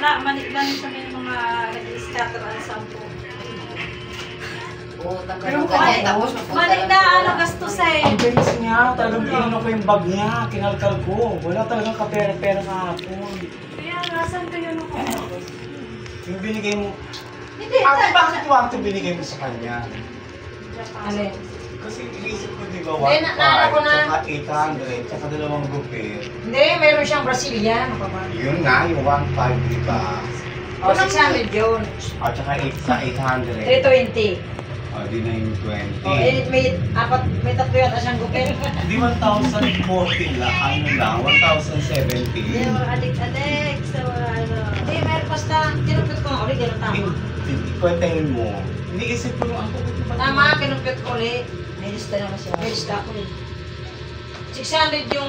Wala, malik lang sa may mga nag-scatter ang 10. Pero Malik na ano gastos eh. Ang bilis niya, talagang pinano ko yung bag niya, kinalkal ko. Wala talagang kapera-pera kahapon. Kaya nasan ko yun ako? Yung binigay mo, Hindi, ate bakit yung binigay mo sa kanya? Alin? Kasi inisip ko di ba, Hindi, naalala ko na. tsaka 800, tsaka 2 gupit. Hindi, mayroon siyang Brazilian. Ano pa ba? Yun nga, yung 1.5 di ba? O, 600 yun. At tsaka 800. 320. O, di na yung 20. O, may tatlo yata siyang gupit. Di 1,040 lang, ano lang, 1,070. Hindi, mga adik-adik sa mga ano. Hindi, mayroon basta. Kinumpit ko nga ulit, yun ang tama. Ikwentahin mo. Iniisip ko yung ang pupunta pa. Tama, kinumpit ko ulit. May lista naman siya. May lista ko ulit. 600 yung